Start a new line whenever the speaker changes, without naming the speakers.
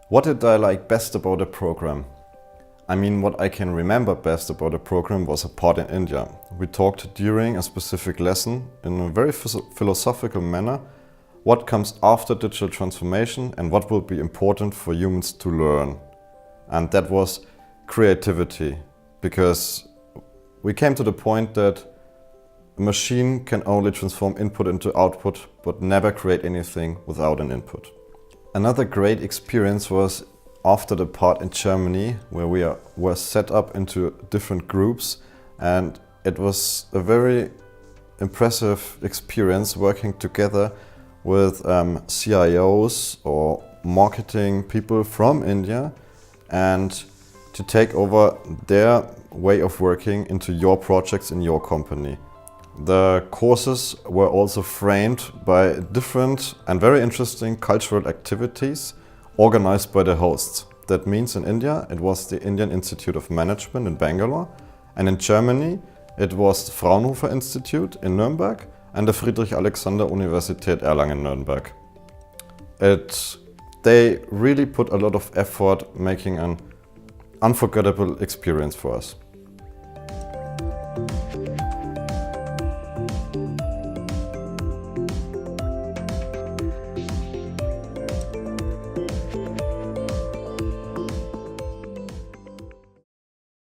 What did I like best about the program? I mean, what I can remember best about the program was a part in India. We talked during a specific lesson in a very philosophical manner what comes after digital transformation and what will be important for humans to learn. And that was creativity, because we came to the point that a machine can only transform input into output, but never create anything without an input. Another great experience was after the part in Germany, where we were set up into different groups, and it was a very impressive experience working together with CIOs or marketing people from India, and to take over their way of working into your projects in your company. The courses were also framed by different and very interesting cultural activities organized by the hosts. That means in India it was the Indian Institute of Management in Bangalore, and in Germany it was the Fraunhofer Institute in Nürnberg and the Friedrich-Alexander-Universität Erlangen-Nürnberg. They really put a lot of effort making an unforgettable experience for us.